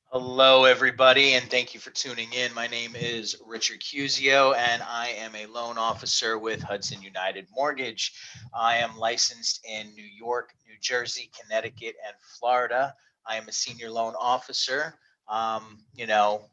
Hello, everybody, and thank you for tuning in. My name is Richard Cuizio, and I am a loan officer with Hudson United Mortgage. I am licensed in New York, New Jersey, Connecticut, and Florida. I am a senior loan officer.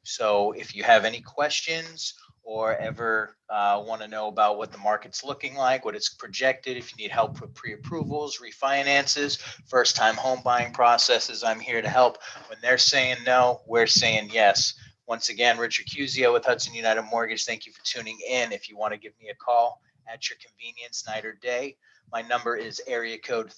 So if you have any questions or ever want to know about what the market's looking like, what it's projected, if you need help with pre-approvals, refinances, first-time home buying processes, I'm here to help. When they're saying no, we're saying yes. Once again, Richard Cuizio with Hudson United Mortgage. Thank you for tuning in. If you want to give me a call at your convenience, night or day, my number is area code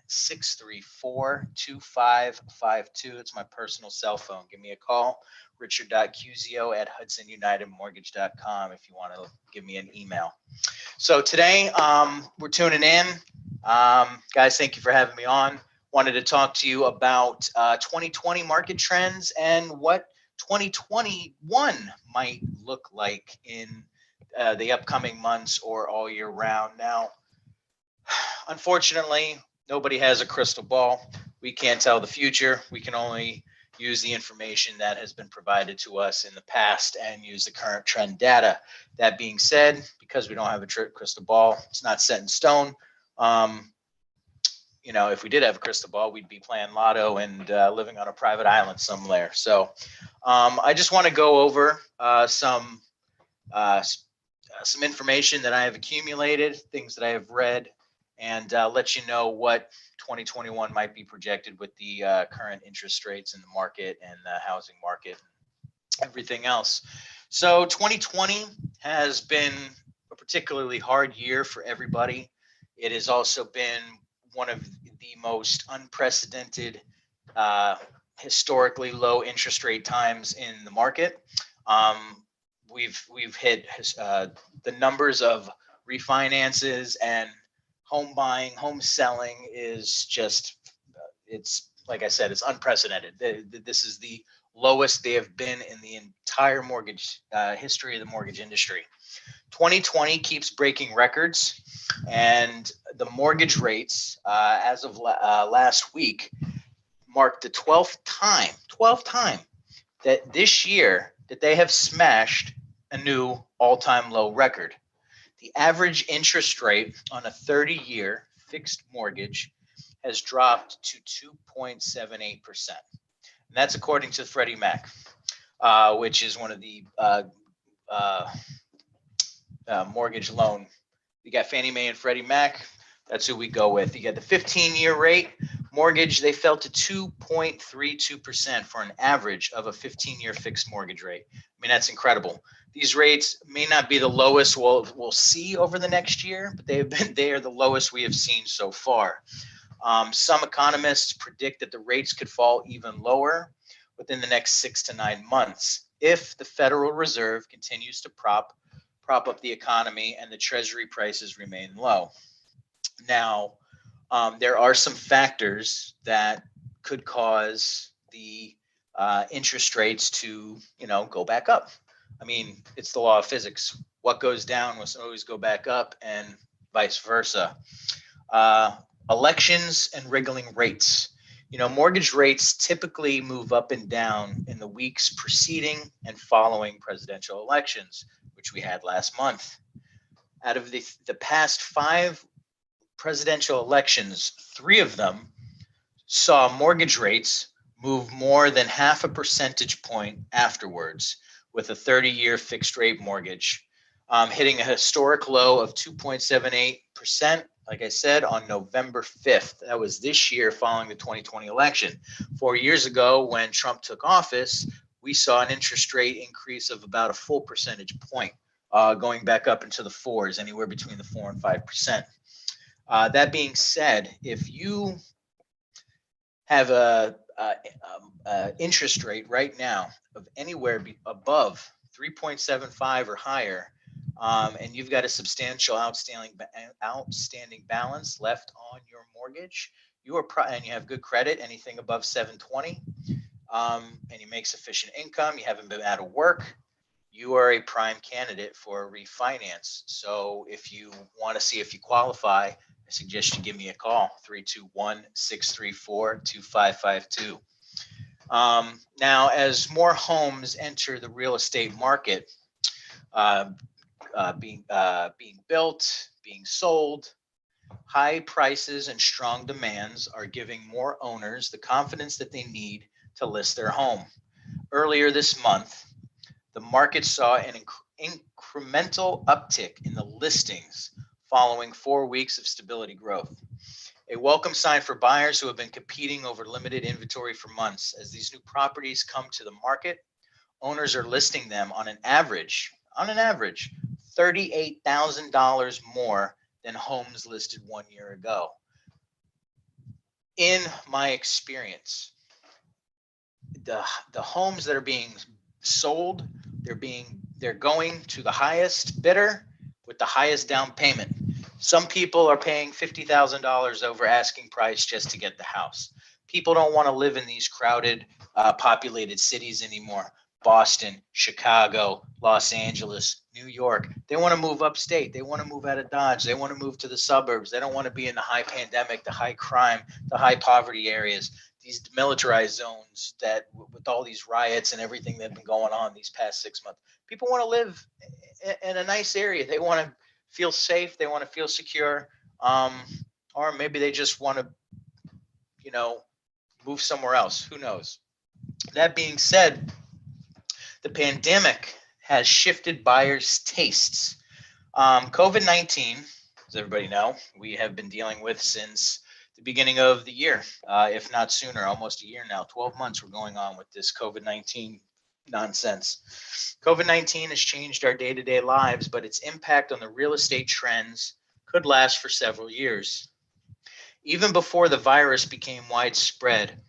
321-634-2552. It's my personal cell phone. Give me a call, richard.cuizio@hudsonunitedmortgage.com, if you want to give me an email. So today we're tuning in. Guys, thank you for having me on. Wanted to talk to you about 2020 market trends and what 2021 might look like in the upcoming months or all year round. Now, unfortunately, nobody has a crystal ball. We can't tell the future. We can only use the information that has been provided to us in the past and use the current trend data. That being said, because we don't have a crystal ball, it's not set in stone. If we did have a crystal ball, we'd be playing lotto and living on a private island somewhere. So I just want to go over some information that I have accumulated, things that I have read, and let you know what 2021 might be projected with the current interest rates in the market and the housing market, and everything else. So 2020 has been a particularly hard year for everybody. It has also been one of the most unprecedented, historically low interest rate times in the market. We've hit the numbers of refinances and home buying, home selling is just, it's like I said, it's unprecedented. This is the lowest they have been in the entire mortgage history of the mortgage industry. 2020 keeps breaking records, and the mortgage rates as of last week marked the 12th time that this year that they have smashed a new all-time low record. The average interest rate on a 30-year fixed mortgage has dropped to 2.78%. And that's according to Freddie Mac, which is one of the mortgage loan. You got Fannie Mae and Freddie Mac. That's who we go with. You got the 15-year rate mortgage. They fell to 2.32% for an average of a 15-year fixed mortgage rate. I mean, that's incredible. These rates may not be the lowest we'll see over the next year, but they are the lowest we have seen so far. Some economists predict that the rates could fall even lower within the next 6 to 9 months if the Federal Reserve continues to prop up the economy and the Treasury prices remain low. Now, there are some factors that could cause the interest rates to, go back up. I mean, it's the law of physics. What goes down must always go back up, and vice versa. Elections and wriggling rates. Mortgage rates typically move up and down in the weeks preceding and following presidential elections, which we had last month. Out of the past 5 presidential elections, 3 of them saw mortgage rates move more than half a percentage point afterwards, with a 30-year fixed rate mortgage hitting a historic low of 2.78% like I said, on November 5th. That was this year following the 2020 election. 4 years ago, when Trump took office, we saw an interest rate increase of about a full percentage point, going back up into the fours, anywhere between the 4 and 5%. That being said, if you have a interest rate right now of anywhere above 3.75 or higher, and you've got a substantial outstanding balance left on your mortgage, and you have good credit, anything above 720, and you make sufficient income, you haven't been out of work, you are a prime candidate for a refinance. So if you want to see if you qualify, I suggest you give me a call, 321-634-2552. Now, as more homes enter the real estate market, being built, being sold, high prices and strong demands are giving more owners the confidence that they need to list their home. Earlier this month, the market saw an incremental uptick in the listings following 4 weeks of stability growth. A welcome sign for buyers who have been competing over limited inventory for months. As these new properties come to the market, owners are listing them on an average, $38,000 more than homes listed 1 year ago. In my experience, the homes that are being sold, they're going to the highest bidder with the highest down payment. Some people are paying $50,000 over asking price just to get the house. People don't want to live in these crowded, populated cities anymore. Boston, Chicago, Los Angeles, New York. They want to move upstate. They want to move out of Dodge. They want to move to the suburbs. They don't want to be in the high pandemic, the high crime, the high poverty areas, these demilitarized zones that with all these riots and everything that's been going on these past 6 months. People want to live in a nice area. They want to feel safe. They want to feel secure. Or maybe they just want to, move somewhere else. Who knows? That being said, the pandemic has shifted buyers' tastes. COVID-19, as everybody know, we have been dealing with since the beginning of the year, if not sooner, almost a year now, 12 months we're going on with this COVID-19 nonsense. COVID-19 has changed our day-to-day lives, but its impact on the real estate trends could last for several years. Even before the virus became widespread,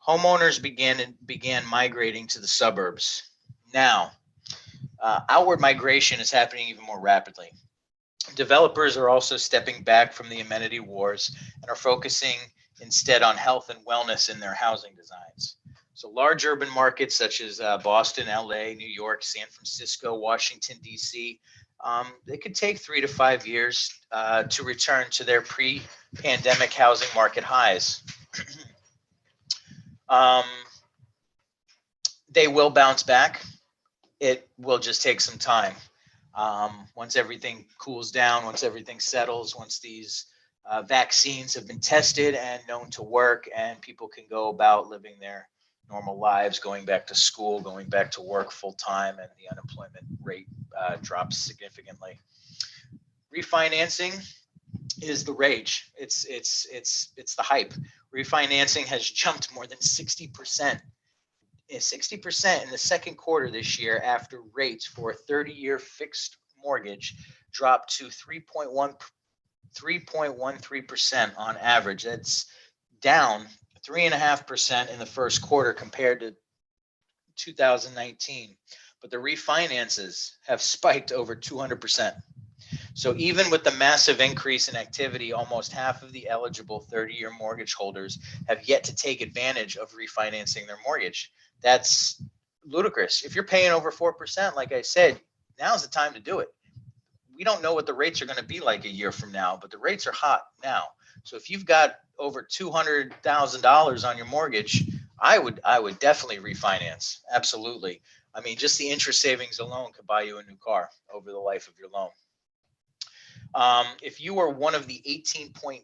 homeowners began migrating to the suburbs. Now, outward migration is happening even more rapidly. Developers are also stepping back from the amenity wars and are focusing instead on health and wellness in their housing designs. So large urban markets such as Boston, LA, New York, San Francisco, Washington, DC, they could take 3 to 5 years to return to their pre-pandemic housing market highs. They will bounce back. It will just take some time. Once everything cools down, once everything settles, once these vaccines have been tested and known to work, and people can go about living their normal lives, going back to school, going back to work full time, and the unemployment rate drops significantly. Refinancing is the rage. It's the hype. Refinancing has jumped more than 60%. 60% in the second quarter this year after rates for a 30-year fixed mortgage dropped to 3.13% on average. That's down 3.5% in the first quarter compared to 2019. But the refinances have spiked over 200%. So even with the massive increase in activity, almost half of the eligible 30-year mortgage holders have yet to take advantage of refinancing their mortgage. That's ludicrous. If you're paying over 4%, like I said, now's the time to do it. We don't know what the rates are going to be like a year from now, but the rates are hot now. So if you've got over $200,000 on your mortgage, I would definitely refinance. Absolutely. I mean, just the interest savings alone could buy you a new car over the life of your loan. If you are one of the 18.9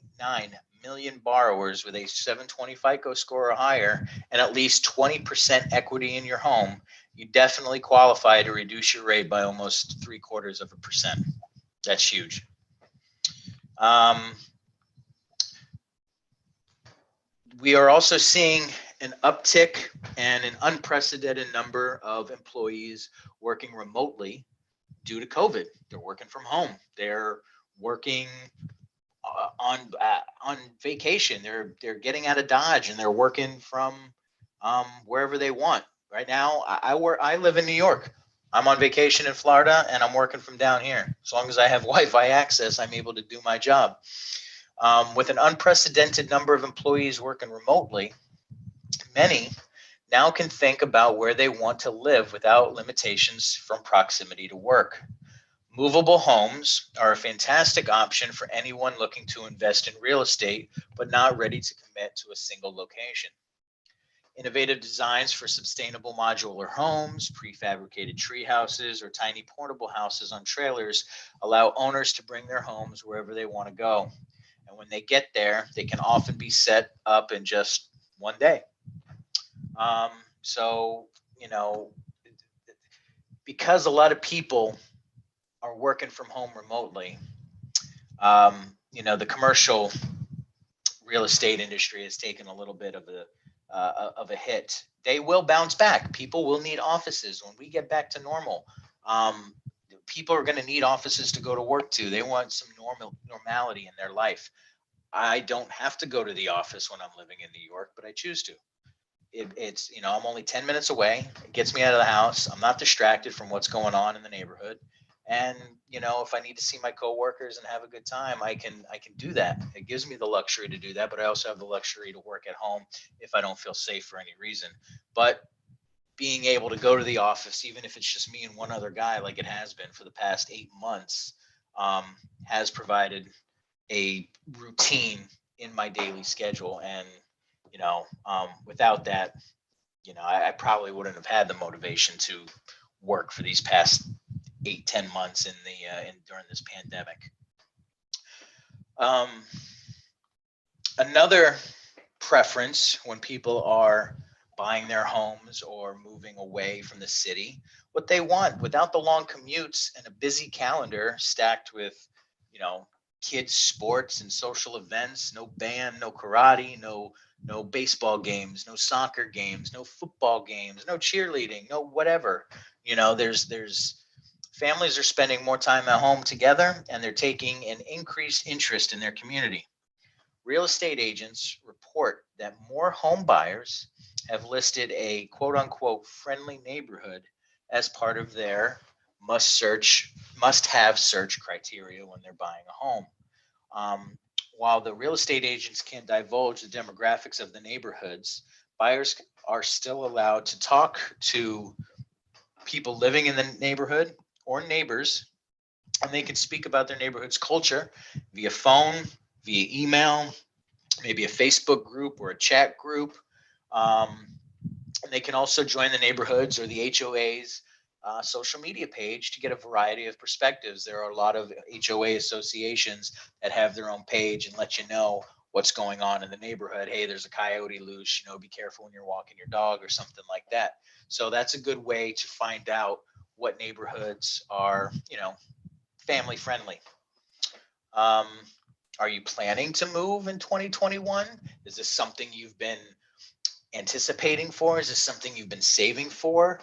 million borrowers with a 720 FICO score or higher and at least 20% equity in your home, you definitely qualify to reduce your rate by almost 0.75%. That's huge. We are also seeing an uptick and an unprecedented number of employees working remotely due to COVID. They're working from home. They're working on vacation. They're getting out of Dodge and they're working from wherever they want. Right now, I live in New York. I'm on vacation in Florida and I'm working from down here. As long as I have Wi-Fi access, I'm able to do my job. With an unprecedented number of employees working remotely, many now can think about where they want to live without limitations from proximity to work. Movable homes are a fantastic option for anyone looking to invest in real estate but not ready to commit to a single location. Innovative designs for sustainable modular homes, prefabricated tree houses, or tiny portable houses on trailers allow owners to bring their homes wherever they want to go. And when they get there, they can often be set up in just one day. Um, so, you know, because a lot of people are working from home remotely, the commercial real estate industry has taken a little bit of a hit. They will bounce back. People will need offices when we get back to normal. Um, People are going to need offices to go to work to. They want some normality in their life. I don't have to go to the office when I'm living in New York, but I choose to. It's I'm only 10 minutes away. It gets me out of the house. I'm not distracted from what's going on in the neighborhood. And if I need to see my coworkers and have a good time, I can do that. It gives me the luxury to do that, but I also have the luxury to work at home if I don't feel safe for any reason. But being able to go to the office, even if it's just me and one other guy, like it has been for the past 8 months, um, has provided a routine in my daily schedule. And without that, I probably wouldn't have had the motivation to work for these past 8-10 months during this pandemic. Um, Another preference when people are buying their homes or moving away from the city, what they want without the long commutes and a busy calendar stacked with, you know, kids sports and social events, no band, no karate, no baseball games, no soccer games, no football games, no cheerleading, no whatever. There's families are spending more time at home together and they're taking an increased interest in their community. Real estate agents report that more home buyers have listed a quote unquote friendly neighborhood as part of their must have search criteria when they're buying a home. Um, while the real estate agents can't divulge the demographics of the neighborhoods, buyers are still allowed to talk to people living in the neighborhood or neighbors, and they can speak about their neighborhood's culture via phone, via email, maybe a Facebook group or a chat group. Um, and they can also join the neighborhoods or the HOA's social media page to get a variety of perspectives. There are a lot of HOA associations that have their own page and let you know what's going on in the neighborhood. Hey, there's a coyote loose, be careful when you're walking your dog or something like that. So that's a good way to find out what neighborhoods are, family friendly. Um, are you planning to move in 2021? Is this something you've been anticipating for? Is this something you've been saving for?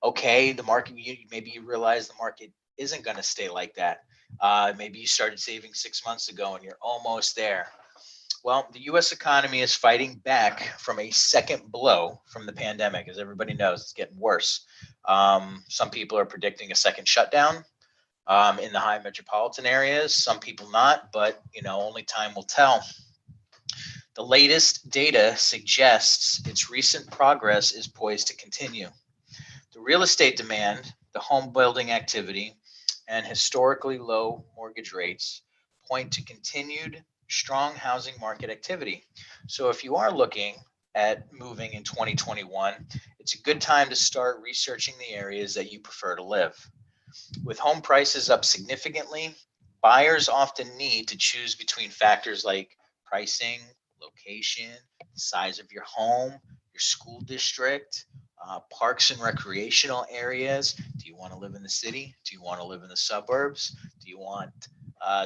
Okay, the market, maybe you realize the market isn't going to stay like that. Maybe you started saving 6 months ago and you're almost there. Well, the US economy is fighting back from a second blow from the pandemic. As everybody knows, it's getting worse. Some people are predicting a second shutdown in the high metropolitan areas, some people not, but only time will tell. The latest data suggests its recent progress is poised to continue. The real estate demand, the home building activity, and historically low mortgage rates point to continued strong housing market activity. So if you are looking at moving in 2021, it's a good time to start researching the areas that you prefer to live. With home prices up significantly, buyers often need to choose between factors like pricing, location, size of your home, your school district, parks and recreational areas. Do you want to live in the city? Do you want to live in the suburbs? Do you want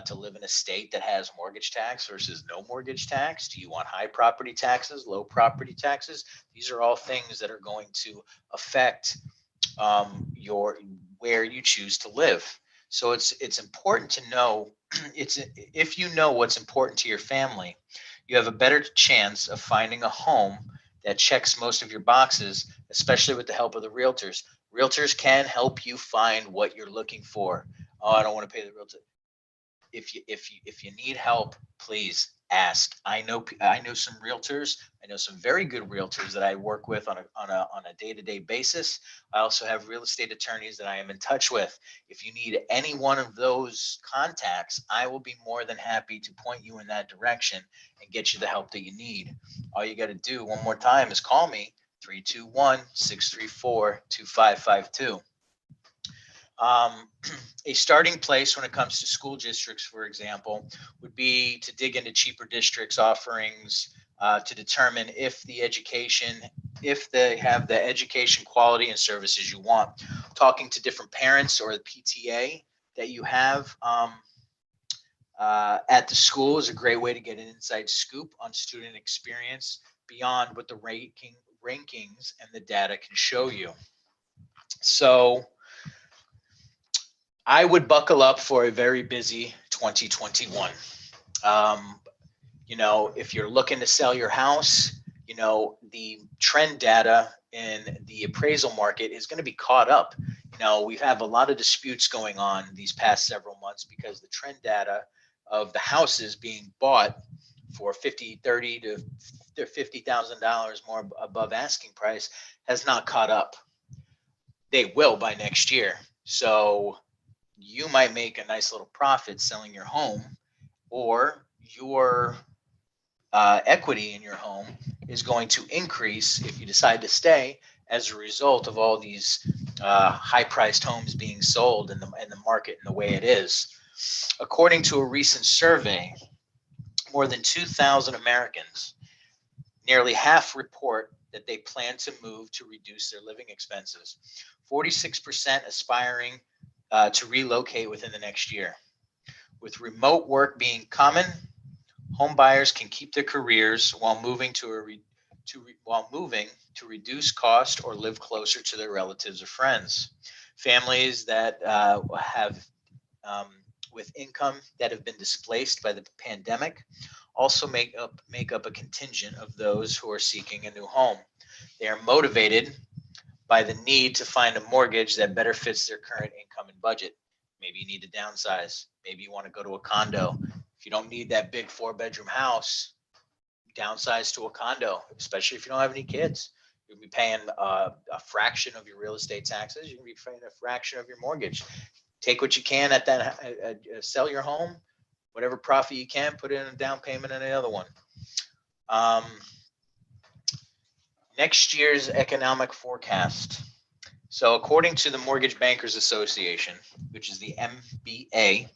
to live in a state that has mortgage tax versus no mortgage tax? Do you want high property taxes, low property taxes? These are all things that are going to affect your where you choose to live. So it's important to know it's if you know what's important to your family, you have a better chance of finding a home that checks most of your boxes, especially with the help of the realtors. Realtors can help you find what you're looking for. Oh, I don't want to pay the realtor. If you need help, please ask. I know some realtors. I know some very good realtors that I work with on a day-to-day basis. I also have real estate attorneys that I am in touch with. If you need any one of those contacts, I will be more than happy to point you in that direction and get you the help that you need. All you got to do one more time is call me 321-634-2552. Um, a starting place when it comes to school districts, for example, would be to dig into cheaper districts offerings to determine if they have the education quality and services you want. Talking to different parents or the PTA that you have at the school is a great way to get an inside scoop on student experience beyond what the rankings and the data can show you. So, I would buckle up for a very busy 2021. Um, if you're looking to sell your house, the trend data in the appraisal market is going to be caught up. We have a lot of disputes going on these past several months because the trend data of the houses being bought for 50, 30 to $50,000 more above asking price has not caught up. They will by next year. So you might make a nice little profit selling your home, or your equity in your home is going to increase if you decide to stay as a result of all these high-priced homes being sold in the market and the way it is. According to a recent survey, more than 2,000 Americans, nearly half report that they plan to move to reduce their living expenses. 46% aspiring to relocate within the next year. With remote work being common, home buyers can keep their careers while moving to reduce cost or live closer to their relatives or friends. Families that have um, with income that have been displaced by the pandemic also make up a contingent of those who are seeking a new home. They are motivated by the need to find a mortgage that better fits their current income and budget. Maybe you need to downsize. Maybe you want to go to a condo. If you don't need that big 4-bedroom house, downsize to a condo, especially if you don't have any kids. You'll be paying a fraction of your real estate taxes. You can be paying a fraction of your mortgage. Take what you can at that, sell your home, whatever profit you can, put in a down payment on the other one. Um, Next year's economic forecast. So, according to the Mortgage Bankers Association, which is the MBA,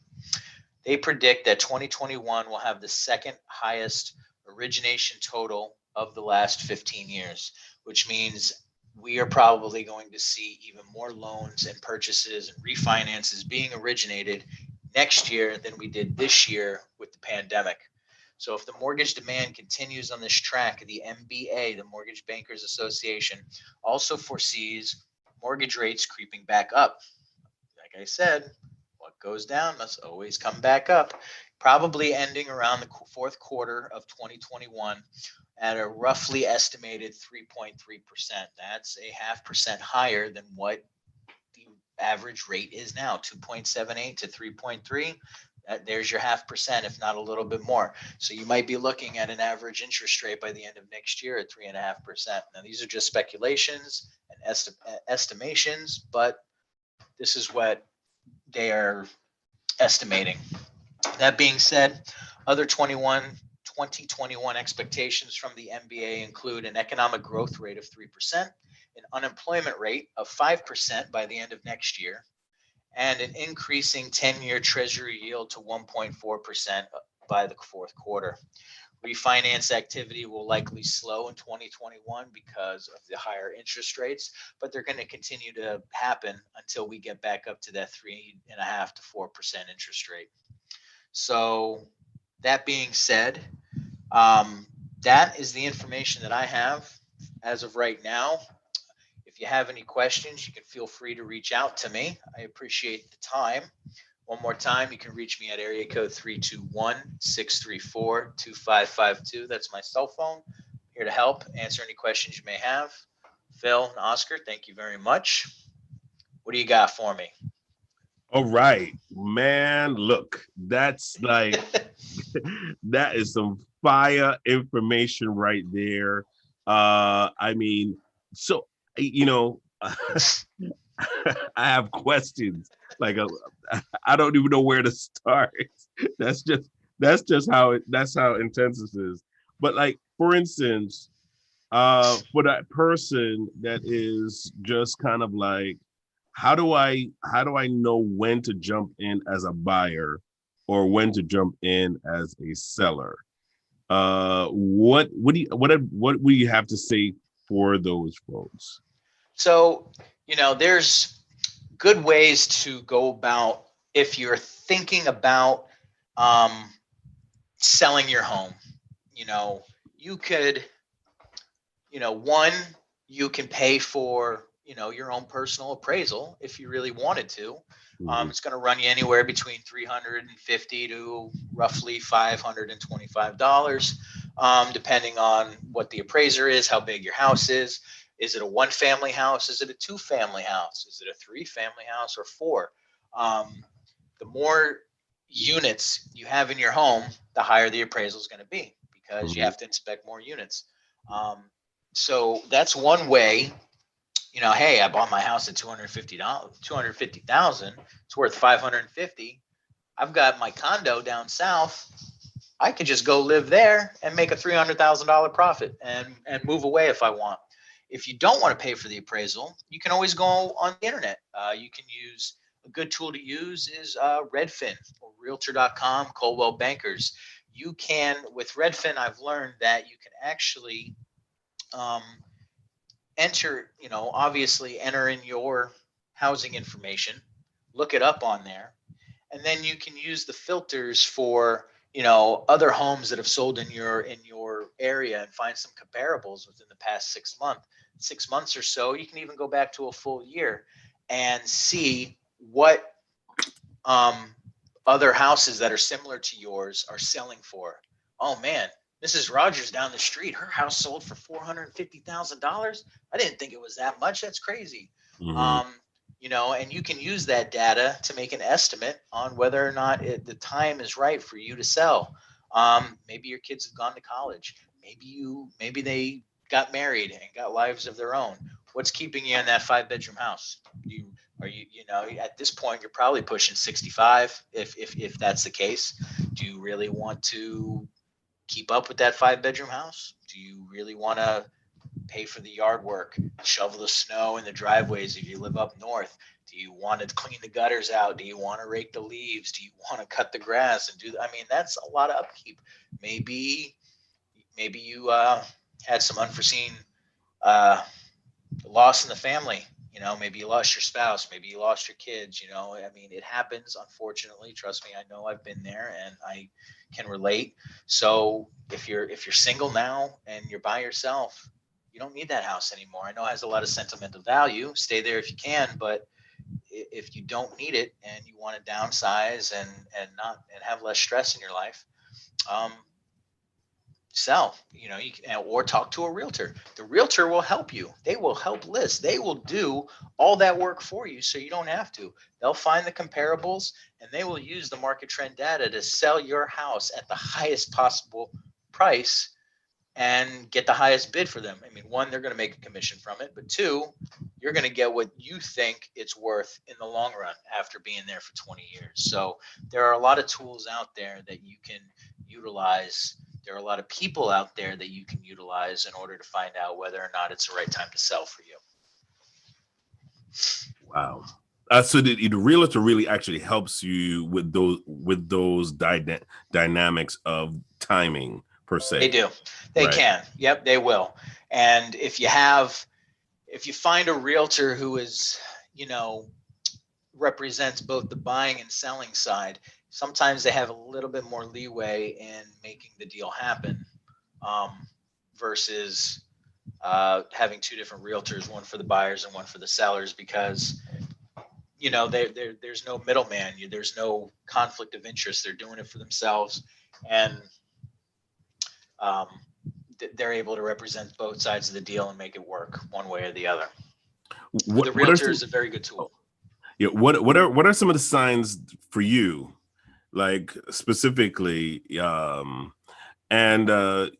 they predict that 2021 will have the second highest origination total of the last 15 years, which means we are probably going to see even more loans and purchases and refinances being originated next year than we did this year with the pandemic. So if the mortgage demand continues on this track, the MBA, the Mortgage Bankers Association, also foresees mortgage rates creeping back up. Like I said, what goes down must always come back up, probably ending around the fourth quarter of 2021 at a roughly estimated 3.3%. That's a 0.5% higher than what the average rate is now, 2.78 to 3.3. There's your 0.5%, if not a little bit more. So you might be looking at an average interest rate by the end of next year at 3.5%. Now, these are just speculations and estimations, but this is what they are estimating. That being said, other 2021 expectations from the MBA include an economic growth rate of 3%, an unemployment rate of 5% by the end of next year, and an increasing 10-year Treasury yield to 1.4% by the fourth quarter. Refinance activity will likely slow in 2021 because of the higher interest rates, but they're going to continue to happen until we get back up to that 3.5% to 4% interest rate. So that being said, um, that is the information that I have as of right now. If you have any questions, you can feel free to reach out to me. I appreciate the time. One more time, you can reach me at area code 321-634-2552. That's my cell phone. I'm here to help answer any questions you may have. Phil and Oscar, thank you very much. What do you got for me? All right, man. Look, that's like that is some fire information right there. I mean, so you know, I have questions. Like, I don't even know where to start. That's just that's how intense this is. But like, for instance, for that person that is just kind of like, how do I know when to jump in as a buyer or when to jump in as a seller? What do you have to say for those folks? So, there's good ways to go about if you're thinking about um, selling your home. You know, you could, one, you can pay for, your own personal appraisal if you really wanted to. Mhm. It's going to run you anywhere between 350 to roughly $525, depending on what the appraiser is, how big your house is. Is it a one family house? Is it a two family house? Is it a three family house or four? The more units you have in your home, the higher the appraisal is going to be because you Mhm. have to inspect more units. Um, so that's one way. Hey, I bought my house at $250, 250,000. It's worth 550. I've got my condo down south. I could just go live there and make a $300,000 profit and move away if I want. If you don't want to pay for the appraisal, you can always go on the internet. You can use a good tool to use is Redfin or Realtor.com, Coldwell Bankers. You can with Redfin. I've learned that you can actually um, enter. Obviously enter in your housing information, look it up on there, and then you can use the filters for other homes that have sold in your area and find some comparables within the past 6 months or so. You can even go back to a full year and see what um, other houses that are similar to yours are selling for. Oh man, Mrs. Rogers down the street, her house sold for $450,000. I didn't think it was that much. That's crazy. Mhm. Um, and you can use that data to make an estimate on whether or not the time is right for you to sell. Maybe your kids have gone to college. Maybe they got married and got lives of their own. What's keeping you in that 5 bedroom house? You are at this point you're probably pushing 65 if that's the case. Do you really want to keep up with that 5 bedroom house? Do you really want to pay for the yard work, shovel the snow in the driveways if you live up north? Do you want to clean the gutters out? Do you want to rake the leaves? Do you want to cut the grass and do? I mean, that's a lot of upkeep. Maybe you had some unforeseen uh, loss in the family. Maybe you lost your spouse, maybe you lost your kids. I mean, it happens, unfortunately. Trust me, I know, I've been there and I can relate. So if you're single now and you're by yourself, you don't need that house anymore. I know it has a lot of sentimental value. Stay there if you can, but if you don't need it and you want to downsize and have less stress in your life, um, sell. You can, or talk to a realtor. The realtor will help you. They will help list. They will do all that work for you so you don't have to. They'll find the comparables and they will use the market trend data to sell your house at the highest possible price and get the highest bid for them. I mean, one, they're going to make a commission from it, but two, you're going to get what you think it's worth in the long run after being there for 20 years. So there are a lot of tools out there that you can utilize. There are a lot of people out there that you can utilize in order to find out whether or not it's the right time to sell for you. Wow. So the realtor really actually helps you with those dynamics of timing per They se, do. They right? can. Yep, they will. And if you find a realtor who is, you know, represents both the buying and selling side, sometimes they have a little bit more leeway in making the deal happen, versus having two different realtors, one for the buyers and one for the sellers, because there's no middleman. There's no conflict of interest. They're doing it for themselves, and um, they're able to represent both sides of the deal and make it work one way or the other. The What are realtor some? is a very good tool. Yeah. What are some of the signs for you, like specifically? And I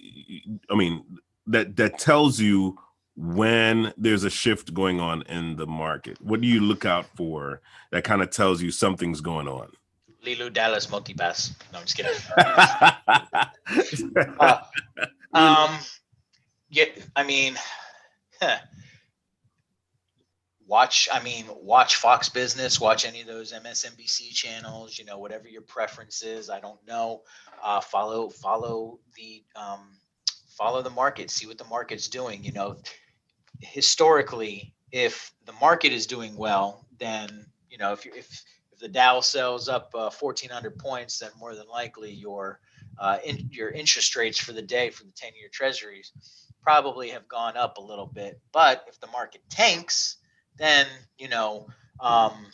mean that tells you when there's a shift going on in the market. What do you look out for that kind of tells you something's going on? Lilu Dallas Multipass. No, I'm just kidding. Uh, Really? um, yeah, I mean, watch Fox Business, watch any of those MSNBC channels, whatever your preference is. I don't know. Follow the market, see what the market's doing. Historically, if the market is doing well, then, if the Dow sells up 1,400 points, then more than likely your interest rates for the day for the 10-year treasuries probably have gone up a little bit. But if the market tanks, then um,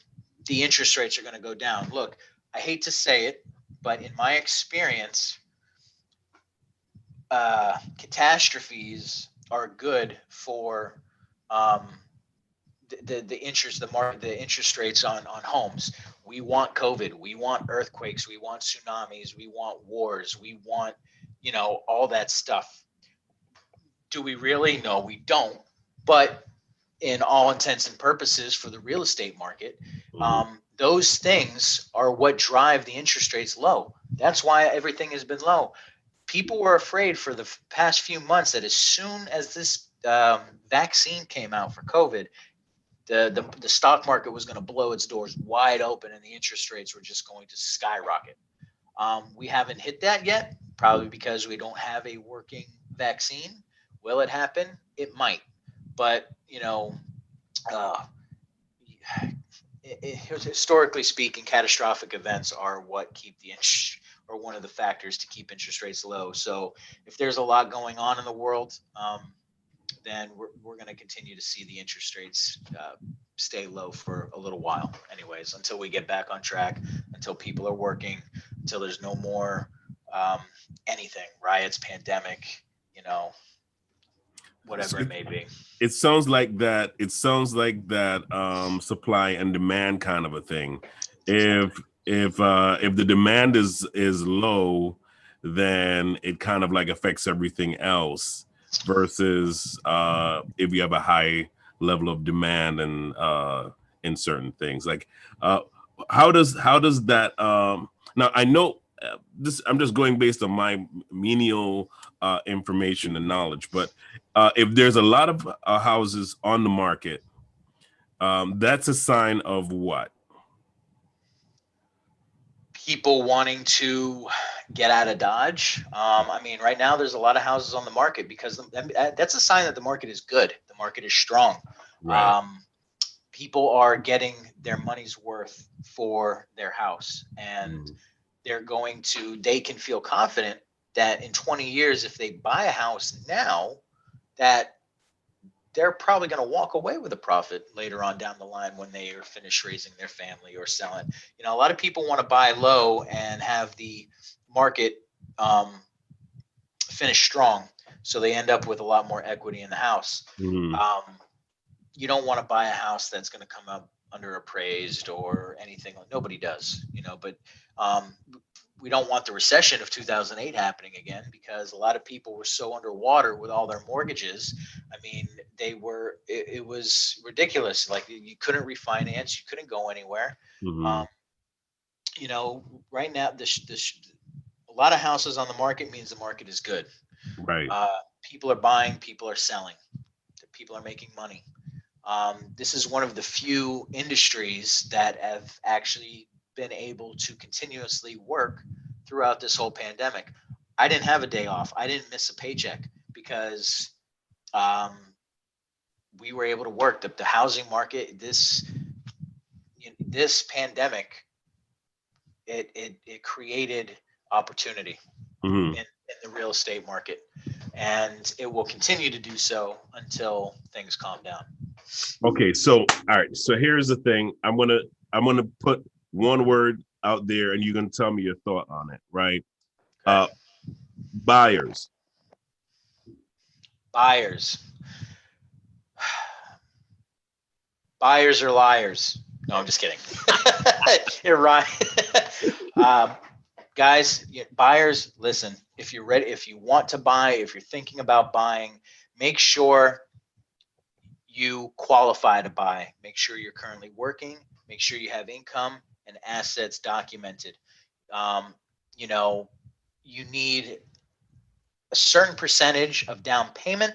the interest rates are going to go down. Look, I hate to say it, but in my experience, catastrophes are good for um, the interest rates on homes. We want COVID, we want earthquakes, we want tsunamis, we want wars, we want all that stuff. Do we really? No, we don't. But in all intents and purposes for the real estate market, Mhm. those things are what drive the interest rates low. That's why everything has been low. People were afraid for the past few months that as soon as this vaccine came out for COVID, the stock market was going to blow its doors wide open and the interest rates were just going to skyrocket. We haven't hit that yet, probably because we don't have a working vaccine. Will it happen? It might. But, uh, historically speaking, catastrophic events are what keep or one of the factors to keep interest rates low. So if there's a lot going on in the world, then we're going to continue to see the interest rates stay low for a little while, anyways, until we get back on track, until people are working, until there's no more um, anything, riots, pandemic, So whatever it may be. it sounds like that. It sounds like that supply and demand kind of a thing. If Exactly. if the demand is low, then it kind of like affects everything else. Versus if you have a high level of demand and in certain things, like uh, how does that now I know this. I'm just going based on my menial information and knowledge, but if there's a lot of houses on the market, that's a sign of what? People wanting to get out of Dodge. Right now there's a lot of houses on the market because that's a sign that the market is good. The market is strong. Right. Um, People are getting their money's worth for their house, and Mhm. they can feel confident that in 20 years, if they buy a house now, that they're probably going to walk away with a profit later on down the line when they are finished raising their family or selling. A lot of people want to buy low and have the market um, finish strong, so they end up with a lot more equity in the house. Mhm. Um, you don't want to buy a house that's going to come up under appraised or anything. Nobody does, but um, we don't want the recession of 2008 happening again, because a lot of people were so underwater with all their mortgages. It was ridiculous. Like, you couldn't refinance, you couldn't go anywhere. Um, Mhm. right now, a lot of houses on the market means the market is good. Right. People are buying, people are selling, people are making money. This is one of the few industries that have actually been able to continuously work throughout this whole pandemic. I didn't have a day off. I didn't miss a paycheck because um, we were able to work. The housing market, this pandemic, it created opportunity Mhm. in the real estate market, and it will continue to do so until things calm down. Okay, so all right. So here's the thing. I'm gonna put one word out there, and you're gonna tell me your thought on it, right? Okay. Uh, buyers. Buyers. Buyers are liars. No, I'm just kidding. You're right. um, Guys, buyers, listen, if you're ready, if you want to buy, if you're thinking about buying, make sure you qualify to buy. Make sure you're currently working. Make sure you have income and assets documented. Um, you know, you need a certain percentage of down payment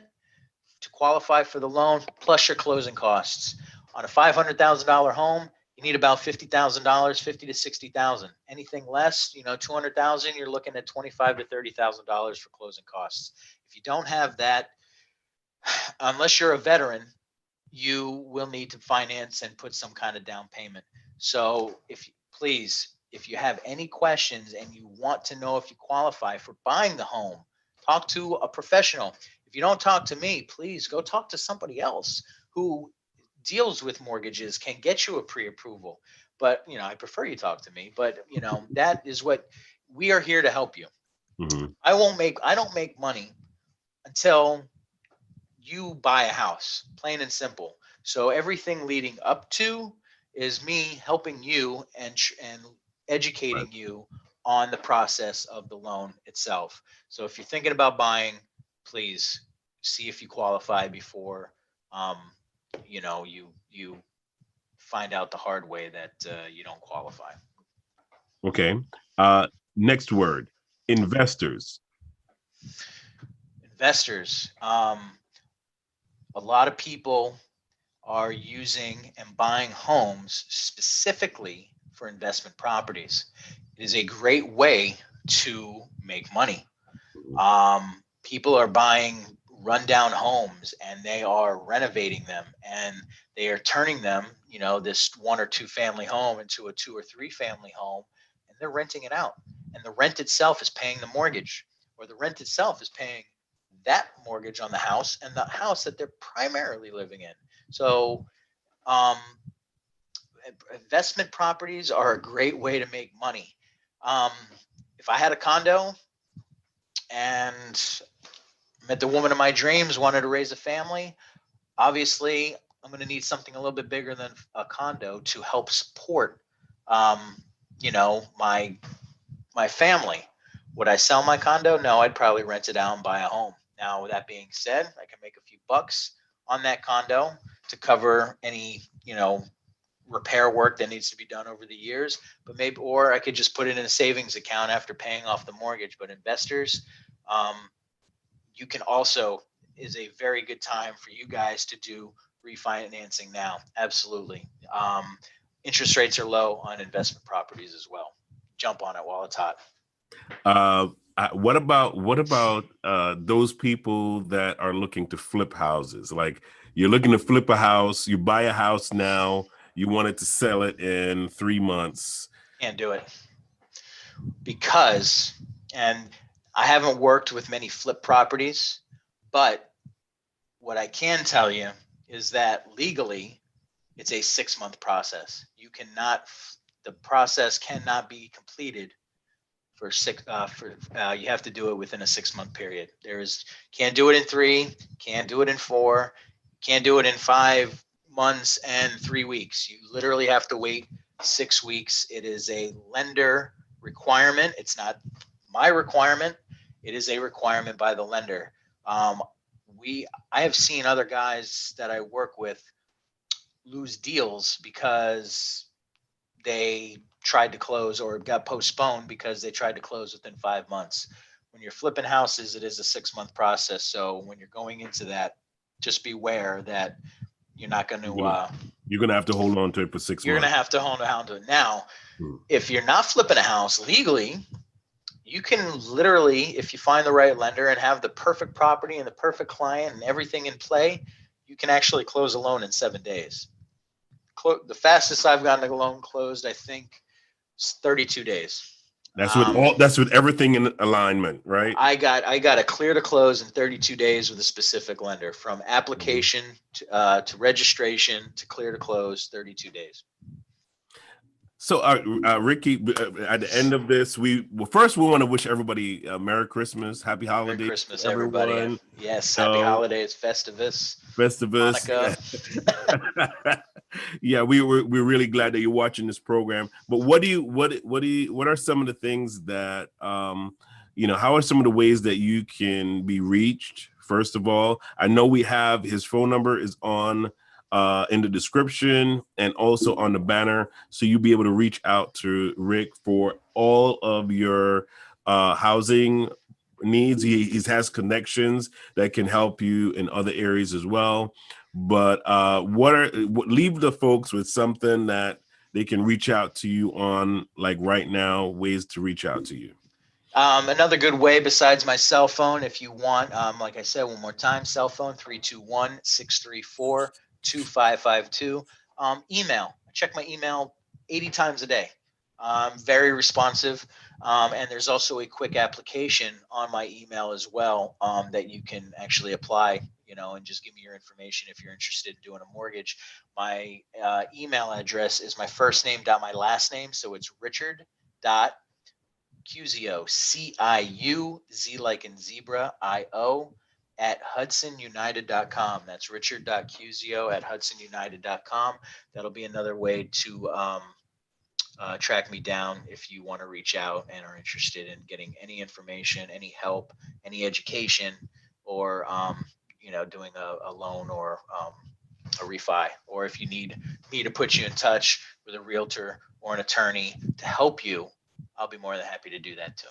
to qualify for the loan, plus your closing costs. On a $500,000 home, you need about $50,000, 50 to 60,000. Anything less, 200,000, you're looking at 25 to $30,000 for closing costs. If you don't have that, unless you're a veteran, you will need to finance and put some kind of down payment. So if you have any questions and you want to know if you qualify for buying the home, talk to a professional. If you don't talk to me, please go talk to somebody else who deals with mortgages, can get you a pre-approval. But, I prefer you talk to me, but that is what we are here to help you. Mhm. I don't make money until you buy a house, plain and simple. So everything leading up to is me helping you and Right. educating you on the process of the loan itself. So if you're thinking about buying, please see if you qualify before um, you find out the hard way that you don't qualify. Okay. Next word. Investors. Investors, a lot of people are using and buying homes specifically for investment properties. It is a great way to make money. People are buying rundown homes and they are renovating them and they are turning them, this one or two family home into a two or three family home, and they're renting it out. And the rent itself is paying the mortgage, or the rent itself is paying that mortgage on the house and the house that they're primarily living in. So, um, investment properties are a great way to make money. Um, if I had a condo and met the woman of my dreams, wanted to raise a family, obviously I'm going to need something a little bit bigger than a condo to help support, um, my family. Would I sell my condo? No, I'd probably rent it out and buy a home. Now, with that being said, I can make a few bucks on that condo to cover any, repair work that needs to be done over the years, but maybe, or I could just put it in a savings account after paying off the mortgage. But investors, um, you can also, is a very good time for you guys to do refinancing now. Absolutely. Interest rates are low on investment properties as well. Jump on it while it's hot. Uh, what about those people that are looking to flip houses? Like you're looking to flip a house, you buy a house now, you wanted to sell it in 3 months. Can't do it because, and I haven't worked with many flip properties, but what I can tell you is that legally it's a 6 month process. The process cannot be completed for you have to do it within a 6 month period. Can't do it in 3, can't do it in 4, can't do it in 5 months and 3 weeks. You literally have to wait 6 weeks. It is a lender requirement. It's not my requirement. It is a requirement by the lender. Um, I have seen other guys that I work with lose deals because they tried to close or got postponed because they tried to close within 5 months. When you're flipping houses, it is a 6 month process. So when you're going into that, just beware that you're not going You're to, gonna you're gonna have to hold on to it for six you're going to months. have to hold on to it. Now, Hmm. if you're not flipping a house legally, you can literally, if you find the right lender and have the perfect property and the perfect client and everything in play, you can actually close a loan in 7 days. The fastest I've gotten a loan closed, I think, It's 32 days. That's with all. That's with everything in alignment, right? I got a clear to close in 32 days with a specific lender, from Mhm. application to registration to clear to close, 32 days. So, Ricky, at the end of this, first we want to wish everybody Merry Christmas, Happy Merry Holidays to Christmas, everybody. everyone. Yes, happy So, holidays, Festivus, Festivus. Hanukkah. Yeah, we're really glad that you're watching this program. But what are some of the things that how are some of the ways that you can be reached? First of all, I know we have his phone number is on in the description and also on the banner, so you'll be able to reach out to Rick for all of your housing needs. He has connections that can help you in other areas as well. But leave the folks with something that they can reach out to you on, like right now, ways to reach out to you. Another good way besides my cell phone, if you want, like I said, one more time, cell phone 321-634-2552. Email. I check my email 80 times a day. Very responsive. And there's also a quick application on my email as well, that you can actually apply, and just give me your information if you're interested in doing a mortgage. My email address is my first name dot my last name. So it's Richard dot Cuizio, Ciuz, like in zebra, IO, at hudsonunited.com. That's richard.cusio at hudsonunited.com. That'll be another way to track me down if you want to reach out and are interested in getting any information, any help, any education, or doing a loan or a refi, or if you need me to put you in touch with a realtor or an attorney to help you, I'll be more than happy to do that too.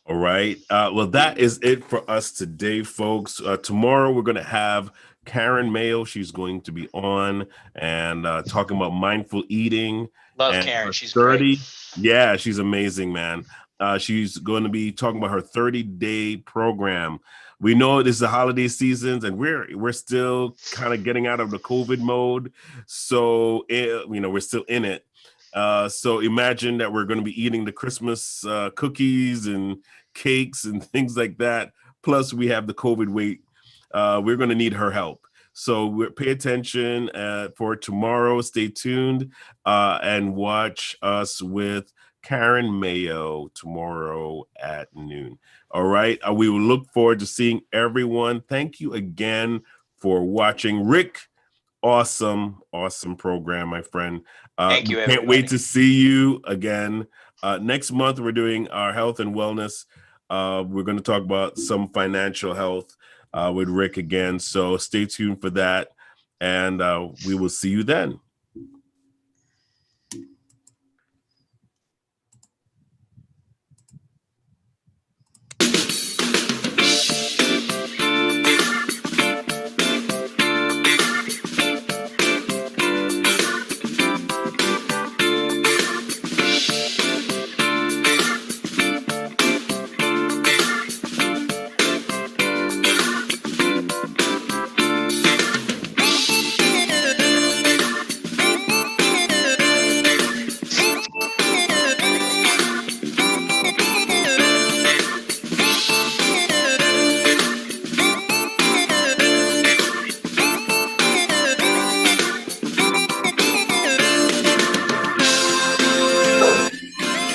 All right. Well, that is it for us today, folks. Tomorrow we're going to have Karen Mayo. She's going to be on and talking about mindful eating Love and Karen. her She's great. 30. Yeah, she's amazing, man. She's going to be talking about her 30-day program. We know this is the holiday seasons, and we're still kind of getting out of the COVID mode, so we're still in it. So imagine that we're going to be eating the Christmas cookies and cakes and things like that. Plus, we have the COVID weight. We're going to need her help. So pay attention for tomorrow. Stay tuned and watch us with Karen Mayo tomorrow at noon. All right. We will look forward to seeing everyone. Thank you again for watching. Rick, awesome program, my friend. Thank We you, can't wait everybody. to see you again. Next month we're doing our health and wellness. We're going to talk about some financial health with Rick again, so stay tuned for that, and we will see you then.